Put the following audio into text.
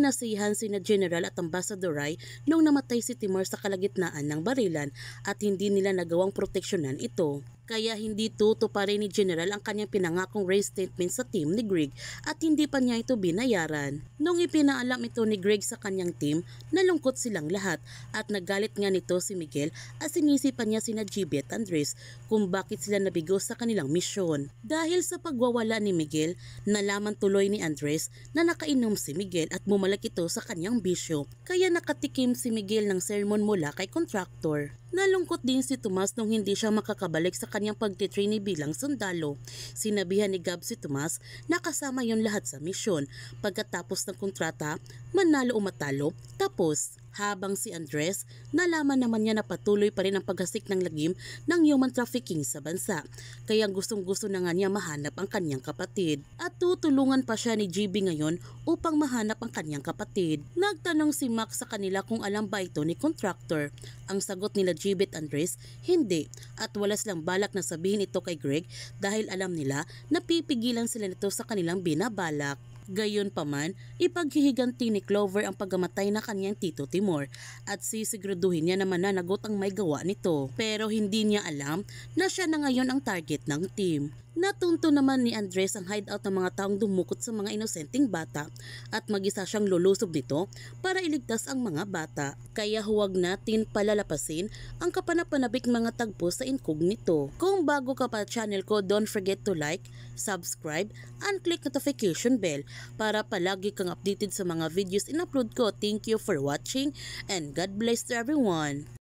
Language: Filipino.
Sinasihan sina General at Ambassador Rai nung namatay si Timur sa kalagitnaan ng barilan at hindi nila nagawang proteksyonan ito. Kaya hindi tutuparin ni General ang kanyang pinangakong raise statement sa team ni Greg at hindi pa niya ito binayaran. Nung ipinaalam ito ni Greg sa kanyang team, nalungkot silang lahat at nagalit nga nito si Miguel at sinisipan niya sina GB at Andres kung bakit sila nabigo sa kanilang misyon. Dahil sa pagwawala ni Miguel, nalaman tuloy ni Andres na nakainom si Miguel at bumalik ito sa kanyang bisyo. Kaya nakatikim si Miguel ng sermon mula kay contractor. Nalungkot din si Tomas nung hindi siya makakabalik sa kanyang pagtitrainee bilang sundalo. Sinabihan ni Gab si Tomas na kasama yon lahat sa misyon. Pagkatapos ng kontrata, manalo o matalo, tapos. Habang si Andres, nalaman naman niya na patuloy pa rin ang paghasik ng lagim ng human trafficking sa bansa. Kaya gustong-gusto na nga niya mahanap ang kanyang kapatid. At tutulungan pa siya ni GB ngayon upang mahanap ang kanyang kapatid. Nagtanong si Max sa kanila kung alam ba ito ni contractor. Ang sagot nila GB at Andres, hindi. At wala silang balak na sabihin ito kay Greg dahil alam nila na pipigilan sila nito sa kanilang binabalak. Gayunpaman, ipaghihiganti ni Clover ang pagkamatay na kanyang tito Timur at sisiguraduhin niya na mananagot ang may gawa nito. Pero hindi niya alam na siya na ngayon ang target ng team. Natunto naman ni Andres ang hideout ng mga taong dumukot sa mga inosenteng bata at mag-isa siyang lulusob nito para iligtas ang mga bata. Kaya huwag natin palalapasin ang kapanapanabik mga tagpo sa incognito. Kung bago ka pa channel ko, don't forget to like, subscribe, and click notification bell para palagi kang updated sa mga videos in-upload ko. Thank you for watching and God bless to everyone.